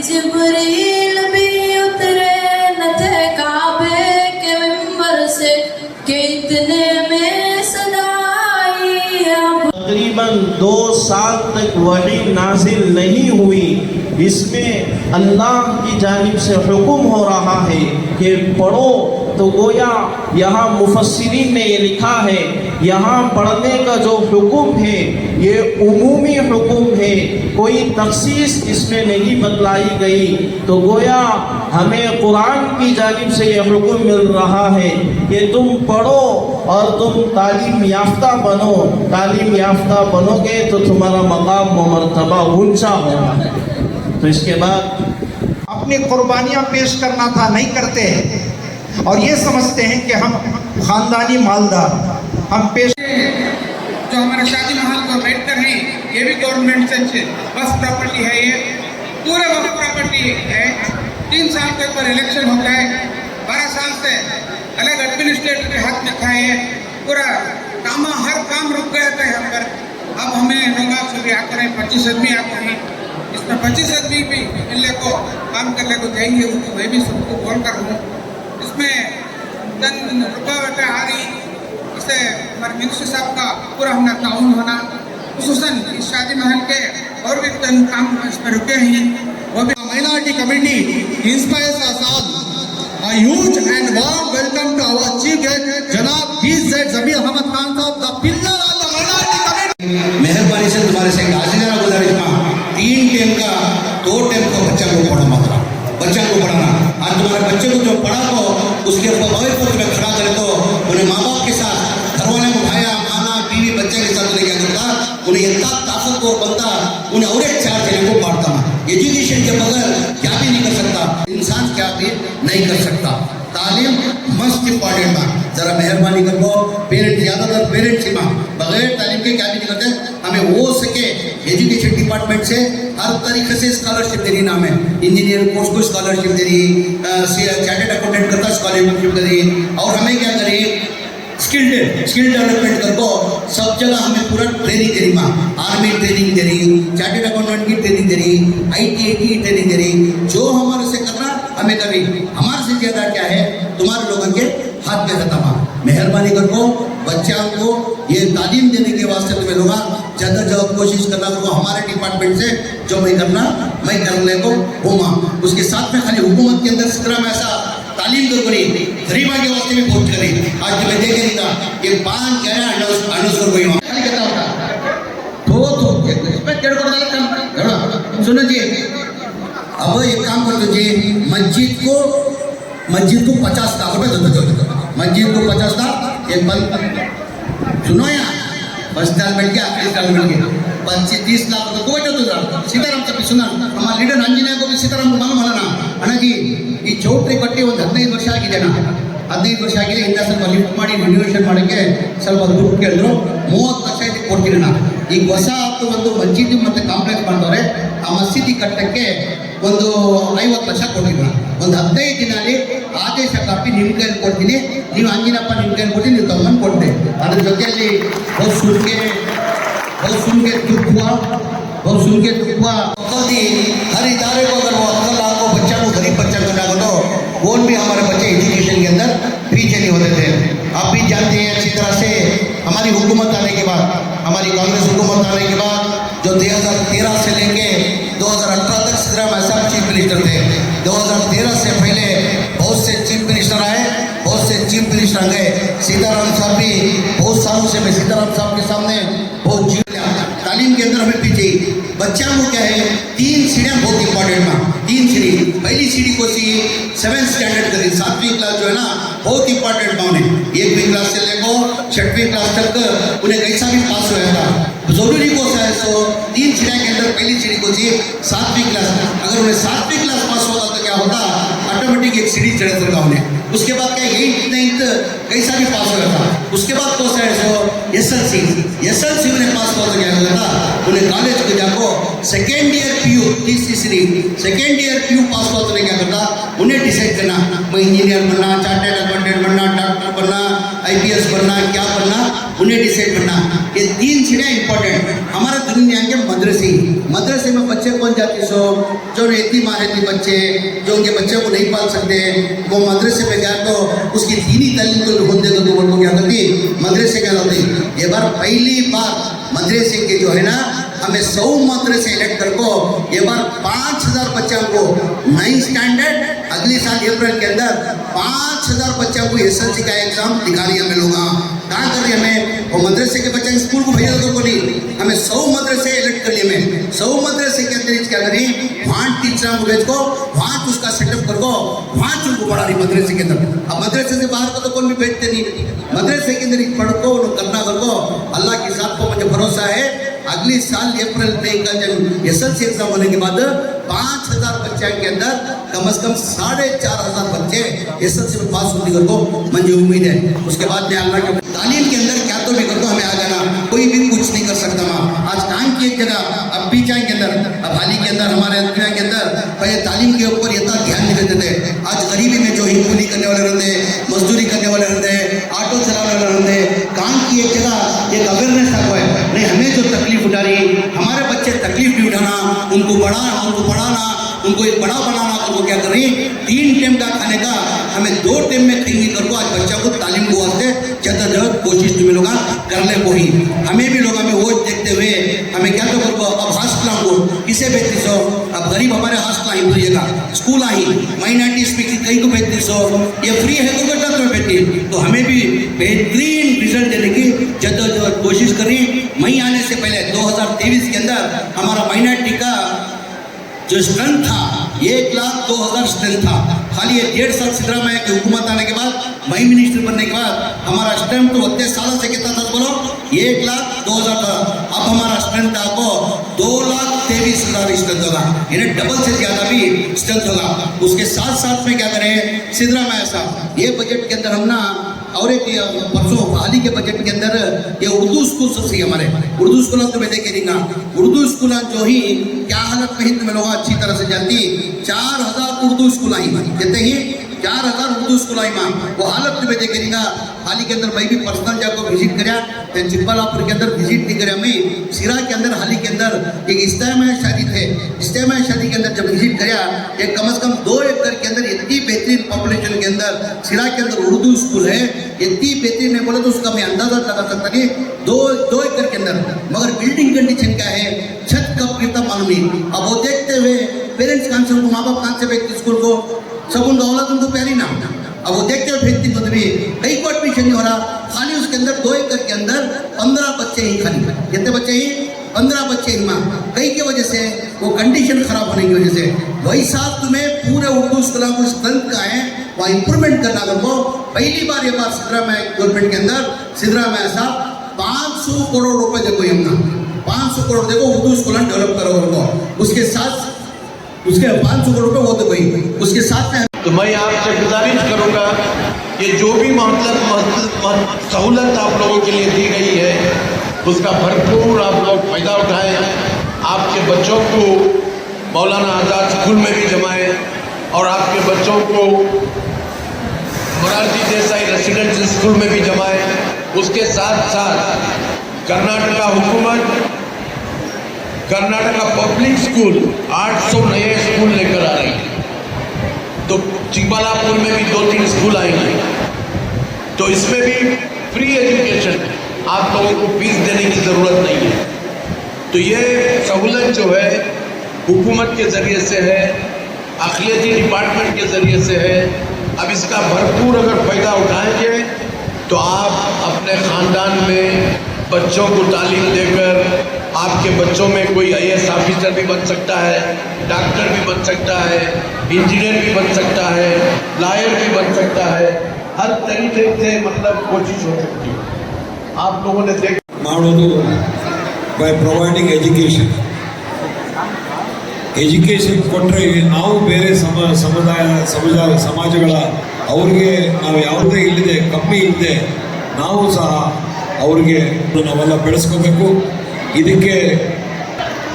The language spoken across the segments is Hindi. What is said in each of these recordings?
जिब्रील भी उतरे न थे काबे के मिंबर से कि इतने में सदाई। तकरीबन 2 साल तक वही नाजिल नहीं हुई। इसमें अल्लाह की जानिब से हुक्म हो रहा है कि पढ़ो। तो गोया यहाँ मुफस्सिरीन ने ये लिखा है, यहाँ पढ़ने का जो हुक्म है ये उमूमी हुक्म है, कोई तखसीस इसमें नहीं बतलाई गई। तो गोया हमें कुरान की जानिब से ये हुक्म मिल रहा है कि तुम पढ़ो और तुम तालीम याफ्ता बनो। तालीम याफ्ता बनोगे तो तुम्हारा मकाम व मर्तबा ऊंचा होगा। तो इसके बाद अपनी कुर्बानियाँ पेश करना था, नहीं करते हैं और ये समझते हैं कि हम खानदानी मालदार हम पेश। जो हमारे शादी महल को बेहतर है ये भी गवर्नमेंट से वक्फ प्रॉपर्टी है, ये पूरा वक्फ प्रॉपर्टी है। 3 साल के ऊपर इलेक्शन होता है, 12 साल से अलग एडमिनिस्ट्रेटर के हाथ में था, ये पूरा हर काम रुक गया था यहाँ पर। अब हमें नौगांव से भी आते हैं 25 आदमी आते हैं, इसमें 25 आदमी भी मिलने को काम करने को जाएंगे, मैं भी सबको बोल कर हूँ। इसमें चंद रुकावटें आ रही, इसे हमारे मिनिस्टर साहब का पूरा हमारा ताउन होना, खुसूसन इस शादी महल के और भी चंद काम इसमें रुके हैं, वो भी। Minority committee inspires us all. A huge and warm welcome to our chief guest, Janab B.Z. Zabir Ahmad Khan साहब, the pillar of the minority committee. मेहरबानी से तुम्हारे से आजीजाना गुजारिश था, 3 टाइम का 2 टाइम को बच्चा को पढ़ाना था, बच्चा को पढ़ाना। आज तुम्हारे बच्चे को जो पढ़ा तो उसके फवाइद को तुम्हें खड़ा करे तो उन्हें माँ बाप के साथ घर वाले को भाया माना बीवी बच्चे के साथ उन्हें क्या करता, उन्हें इतना ताकतवर बनता, उन्हें और एक 4 जने को मारता। एजुकेशन के बगैर क्या भी नहीं कर सकता इंसान, क्या भी नहीं कर सकता। तालीम मस्त इम्पॉर्टेंट बा, जरा मेहरबानी करो पेरेंट, ज़्यादातर पेरेंट्स ही बगैर तालीम के क्या भी नहीं करते। हमें हो सके एजुकेशन डिपार्टमेंट से हर तरीके से स्कॉलरशिप देनी, नाम है इंजीनियर कोर्स को स्कॉलरशिप दे रही, चार्टर्ड अकाउंटेंट करता स्कॉलरशिप दे रही, और हमें क्या करें स्किल डेवलपमेंट करको सब जगह हमें पूरा ट्रेनिंग दे रही। माँ आर्मी ट्रेनिंग दे रही, चार्टर्ड अकाउंटेंट की ट्रेनिंग दे रही, ITA की ट्रेनिंग दे रही। जो हमारे से करना हमें कभी, हमारे से ज़्यादा क्या है तुम्हारे लोगों के हाथ में रहता। माँ मेहरबानी करको बच्चों को ये तालीम देने के वास्ते तुम्हें लोग ज़्यादा ज़्यादा कोशिश करना को हमारे डिपार्टमेंट से जो मैं करने को हूँ। माँ उसके साथ में खाली हुकूमत के अंदर सिक्रा में ऐसा तालीम तो करी, गरीबा के वास्ते भी बहुत करी। आज जो मैं देख नहीं था कि 5 कहना अनाउंस कर गई खाली कहता होता तो इसमें 1.5 करोड़ काम सुनो जी। अब एक काम कर दो जी, मस्जिद को 50 लाख रुपए दो, मस्जिद को 50 लाख, एक बल्ब सुनो यहाँ 10 साल मिल गया, 30 साल मिल गया, 25-30 लाख रुपये को बचत। सीताराम तक सुना हमारे लीडर आंजनेय को भी सीताराम मालूम होना अಣ್ಣ जी, ಈ ಚೌಟ್ರಿ ಕಟ್ಟಿ ಒಂದು 15 ವರ್ಷ ಆಗಿದೆ ಅಣ್ಣ, 15 ವರ್ಷ ಆಗಿದೆ. ಇಂದ ಸ್ವಲ್ಪ ಲಿಫ್ಟ್ ಮಾಡಿ ರಿನ್ಯೂವೇಷನ್ ಮಾಡೋಕ್ಕೆ ಸ್ವಲ್ಪ ದುಡ್ಡು ಕೇಳಿದ್ರು, 30 ಲಕ್ಷ ಇದಕ್ಕೆ ಕೊಡ್ತೀನಿ ನಾನು. ಈಗ ಹೊಸ ಒಂದು ಮಸ್ಜಿದ್ ಮತ್ತು ಕಾಂಪ್ಲೆಕ್ಸ್ ಮಾಡ್ತವ್ರೆ, ಆ ಮಸೀದಿ ಕಟ್ಟಕ್ಕೆ ಒಂದು 50 ಲಕ್ಷ ಕೊಟ್ಟಿದ್ರು. ಒಂದು 15 ದಿನಲ್ಲಿ ಆದೇಶ ಕಾಪಿ ನಿಮ್ಮ ಕೈಲಿ ಕೊಡ್ತೀನಿ, ನೀವು ಅಂಜಿನಪ್ಪ ನಿಮ್ಮ ಕೈಲಿ ಕೊಡ್ತೀನಿ, ನೀವು ತಗೊಂಡು ಕೊಟ್ಟೆ. ಅದ್ರ ಜೊತೆಯಲ್ಲಿ बहुत सुन के दुख हुआ। हर इदारे को अगर वो 80 लाख को बच्चा को गरीब बच्चा को डालो तो कौन भी हमारे बच्चे एजुकेशन के अंदर पीछे नहीं होते थे। आप भी जानते हैं अच्छी तरह से हमारी हुकूमत आने के बाद, हमारी कांग्रेस हुकूमत आने के बाद जो 2013 से लेके 2018 तक सिद्धरामैया साहब चीफ मिनिस्टर थे। 2013 से पहले बहुत से चीफ मिनिस्टर आए, बहुत से चीफ मिनिस्टर गए। सीताराम साहब भी बहुत सालों से मैं सीताराम साहब के सामने बहुत जी तालीम के अंदर हमें पीछे बच्चा को क्या है 3 सीढ़ियाँ बहुत इंपॉर्टेंट माँ। 3 सीढ़ी, पहली सीढ़ी को सी 7th स्टैंडर्ड करी, 7वीं क्लास जो है ना बहुत इंपॉर्टेंट माँ उन्हें 1वीं क्लास से लेकर 6वीं क्लास तक उन्हें कैसा भी पास होया था जरूरी को है। तो 3 सीढ़ियाँ के अंदर पहली सीढ़ी को सी 7वीं क्लास, अगर उन्हें 7वीं क्लास पास होता तो क्या होता ऑटोमेटिक एक सीढ़ी चढ़ सकता उन्हें। उसके बाद क्या 8th 9th कैसा भी पास होया था। उसके बाद तो है सो SLC उन्हें पास हुआ तो क्या होता उन्हें कॉलेज को जाको second year PU second year PU पास हुआ तो क्या करता उन्हें डिसाइड करना मैं इंजीनियर बनना, चार्टर्ड अकाउंटेंट बनना, डॉक्टर बनना, IPS बनना, क्या बनना उन्हें उन्हें डिसाइड करना। ये 3 चीजें इंपॉर्टेंट हमारा दुनिया के मदरसे में बच्चे कौन जाती सो जो यतीम रहती बच्चे जो उनके बच्चे को नहीं पाल सकते वो मदरसे में गया तो उसकी दीनी तालीम तो होने देगा तो वो क्या करती मदरसे क्या होती। ये बार पहली बार मदरसे के जो है ना हमें 100 मदरसे इलेक्ट कर को ये बार 5000 बच्चों को 9 स्टैंडर्ड अगले साल अप्रैल के अंदर 5000 बच्चों को एसएससी का एग्जाम दिखानी हमें लोग कहाँ कर रही हमें वो मदरसे के बच्चे स्कूल को भेजा तो नहीं हमें 100 मदरसे इलेक्ट कर लिए हमें 100 मदरसे के अंदर क्या करी वहाँ टीचर को भेज को वहाँ उसका सेटअप कर को वहाँ उनको पढ़ा रही मदरसे के अंदर। अब मदरसे से बाहर को तो कोई भी भेजते नहीं मदरसे के अंदर पढ़ को करना कर को अल्लाह के साथ को मुझे भरोसा है अगले साल अप्रैल में का जब एसएससी एग्जाम होने के बाद 5000 बच्चे के अंदर कम से कम 4500 बच्चे एसएससी में पास होने को मुझे उम्मीद है। उसके बाद में अल्लाह के तालीम के अंदर क्या तो भी कर दो हमें आ जाना कोई भी कुछ नहीं कर सकता माँ। आज टाइम की एक जगह अब बीचा के अंदर अब हाल ही के अंदर हमारे दुनिया के अंदर पहले तालीम के ऊपर इतना ध्यान नहीं देते थे। आज गरीबी में जो हिंदूली करने वाले रहते मजदूरी करने वाले रहते ऑटो चलाने वाले रहते काम की एक जगह एक अवेयरनेस आ है नहीं हमें जो तकलीफ उठा रही हमारे बच्चे तकलीफ भी उठाना उनको पढ़ाना उनको एक बड़ा बनाना उनको क्या कर रही 3 टाइम का खाने का हमें 2 टाइम में खाएंगे करको आज बच्चा को तालीम को वास्ते जद्दोजहद कोशिश तुम्हें लोग करने को ही हमें भी लोग हमें वो देखते हुए हमें क्या तो करको अब हॉस्टल को किसे भेजती सो अब गरीब हमारे हॉस्टल ही बोलिएगा स्कूल आई माइनॉरिटी स्पीकिंग कहीं को भेजती सो ये फ्री है तो बेटा तुम्हें भेजती तो हमें भी बेहतरीन रिजल्ट देने की जद्दोजहद कोशिश करी। मई आने से पहले 2023 के अंदर हमारा माइनॉरिटी का जो स्ट्रेंथ था 1,02,000 स्ट्रेंथ था। खाली ये 1.5 साल सिद्धरामैया की हुकूमत आने के बाद मई मिनिस्टर बनने के बाद हमारा स्ट्रेंथ तो 32 सालों से कितना था बोलो 1,02,000 था। अब हमारा स्ट्रेंथ आपको 2,23,000 स्ट्रेंथ होगा यानी डबल से ज्यादा भी स्ट्रेंथ होगा। उसके साथ साथ में क्या करें सिद्धरामैया साहब ये बजट के अंदर हम ना और एक परसों हाल ही के बजट के अंदर ये उर्दू स्कूल सबसे हमारे उर्दू स्कूल तो मैं देखे नहीं उर्दू स्कूल जो ही क्या हालत में ही तुम्हें लोग अच्छी तरह से जानती 4000 उर्दू स्कूल आई कहते ही 4000 उर्दू स्कूल आई माँ वो हालत तुम्हें देखे नहीं हाल ही के अंदर मैं भी पर्सनल जाकर विजिट कराया चिकबल्लापुर के अंदर विजिट नहीं कराया मैं सिरा के अंदर हाल ही के अंदर एक इज्तिमाई शादी थे इज्तिमाई शादी के अंदर जब विजिट कराया एक कम से कम 2 एकड़ के अंदर इतनी बेहतरीन पॉपुलेशन के अंदर सिरा के अंदर उर्दू स्कूल है इतनी बेहतरीन नहीं बोले तो उसका मैं अंदाजा लगा सकता नहीं 2 एकड़ के अंदर मगर बिल्डिंग कंडीशन क्या है छत कब गिरता मालूम नहीं। अब वो देखते हुए पेरेंट्स कहाँ से उनको माँ बाप कहाँ से भेजते स्कूल को सब उनका औलाद उनको प्यारी ना अब वो देखते हुए भेजती खुद भी कहीं को एडमिशन नहीं हो रहा खाली उसके अंदर 2 एकड़ के अंदर 15 बच्चे ही खाली कितने बच्चे ही 15 बच्चे ही माँ कई की वजह से वो कंडीशन खराब होने की वजह से वही साहब तुम्हें पूरे उर्दू स्कूल को स्ट्रेंथ का है वहाँ इंप्रूवमेंट करना कर वो पहली बार ये बार सिद्धरामैया गवर्नमेंट के अंदर सिद्धरामैया साहब 500 करोड़ रुपए देखो यमुना 500 करोड़ देखो उर्दू स्कूल डेवलप करो उनको उसके साथ उसके 500 करोड़ रुपए वो तो गई उसके साथ में तो मैं आपसे गुजारिश करूंगा कि जो भी सहूलत आप लोगों के लिए दी गई है उसका भरपूर आप लोग फायदा उठाएं। आपके बच्चों को मौलाना आज़ाद स्कूल में भी जमाएं और आपके बच्चों को मोरारजी देसाई रेसिडेंशियल स्कूल में भी जमाएं। उसके साथ साथ कर्नाटका हुकूमत कर्नाटका पब्लिक स्कूल 800 नए स्कूल लेकर आ रही है तो चिकबल्लापुर में भी 2-3 स्कूल आएंगे तो इसमें भी फ्री एजुकेशन आप लोगों को फीस देने की ज़रूरत नहीं है। तो ये सहूलत जो है हुकूमत के ज़रिए से है अखिलती डिपार्टमेंट के ज़रिए से है। अब इसका भरपूर अगर फ़ायदा उठाएंगे तो आप अपने ख़ानदान में बच्चों को तालीम देकर आपके बच्चों में कोई IAS ऑफिसर भी बन सकता है डॉक्टर भी बन सकता है इंजीनियर भी बन सकता है लॉयर भी बन सकता है हर तरीके से मतलब कोशिश हो सकती है। आप लोगों ने देख by providing education ಕೊಟ್ಟರೆ ನಾವು ಬೇರೆ ಸಮಾಜಗಳ ಅವ್ರಿಗೆ ನಾವು ಯಾವುದೇ ಇಲ್ಲದೆ ಕಮ್ಮಿ ಇಲ್ಲದೆ ನಾವು ಸಹ ಅವ್ರಿಗೆ ನಾವೆಲ್ಲ ಬೆಳೆಸ್ಕೋಬೇಕು। ಇದಕ್ಕೆ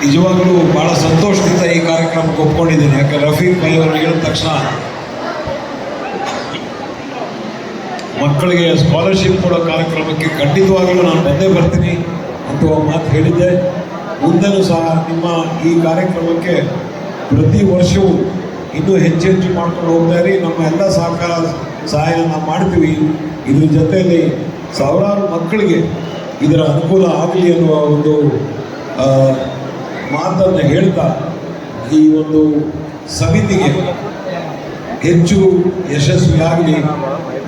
ನಿಜವಾಗ್ಲೂ ಭಾಳ ಸಂತೋಷದಿಂದ ಈ ಕಾರ್ಯಕ್ರಮಕ್ಕೆ ಒಪ್ಕೊಂಡಿದ್ದೀನಿ। ಯಾಕೆ ರಫೀಕ್ ಭಾಯಿ ಅವರು ಹೇಳಿದ ತಕ್ಷಣ ಮಕ್ಕಳಿಗೆ ಸ್ಕಾಲರ್ಶಿಪ್ ಕೊಡೋ ಕಾರ್ಯಕ್ರಮಕ್ಕೆ ಖಂಡಿತವಾಗಲೂ ನಾನು ಬಂದೇ ಬರ್ತೀನಿ ಅಂತ ಮಾತು ಹೇಳಿದ್ದೆ. ಮುಂದೆನೂ ಸಹ ನಿಮ್ಮ ಈ ಕಾರ್ಯಕ್ರಮಕ್ಕೆ ಪ್ರತಿ ವರ್ಷವೂ ಇನ್ನೂ ಹೆಚ್ಚು ಮಾಡ್ಕೊಂಡು ಹೋಗ್ತಾ ಇರಿ. ನಮ್ಮ ಎಲ್ಲ ಸಹಕಾರ ಸಹಾಯ ನಾವು ಮಾಡ್ತೀವಿ. ಇದ್ರ ಜೊತೆಯಲ್ಲಿ ಸಾವಿರಾರು ಮಕ್ಕಳಿಗೆ ಇದರ ಅನುಕೂಲ ಆಗಲಿ ಅನ್ನುವ ಒಂದು ಮಾತನ್ನು ಹೇಳ್ತಾ ಈ ಒಂದು ಸಮಿತಿಗೆ ಹೆಚ್ಚು ಯಶಸ್ವಿಯಾಗಲಿ.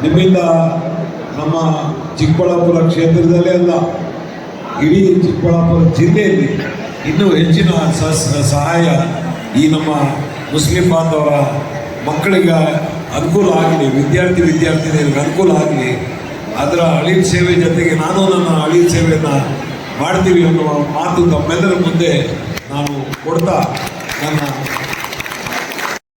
ನಿಮ್ಮಿಂದ ನಮ್ಮ ಚಿಕ್ಕಬಳ್ಳಾಪುರ ಕ್ಷೇತ್ರದಲ್ಲೇ ಅಲ್ಲ, ಇಡೀ ಚಿಕ್ಕಬಳ್ಳಾಪುರ ಜಿಲ್ಲೆಯಲ್ಲಿ ಇನ್ನೂ ಹೆಚ್ಚಿನ ಸಹಾಯ ಈ ನಮ್ಮ ಮುಸ್ಲಿಂ ಬಾಂಧವರ ಮಕ್ಕಳಿಗೆ ಅನುಕೂಲ ಆಗಲಿ, ವಿದ್ಯಾರ್ಥಿನಿಯರಿಗೆ ಅನುಕೂಲ ಆಗಲಿ. ಅದರ ಅಳಿಲ್ ಸೇವೆ ಜೊತೆಗೆ ನಾನು ನನ್ನ ಅಳಿಲ್ ಸೇವೆಯನ್ನು ಮಾಡ್ತೀವಿ ಅನ್ನುವ ಮಾತು ತಮ್ಮೆಲ್ಲರ ಮುಂದೆ ನಾನು ಕೊಡ್ತಾ ನನ್ನ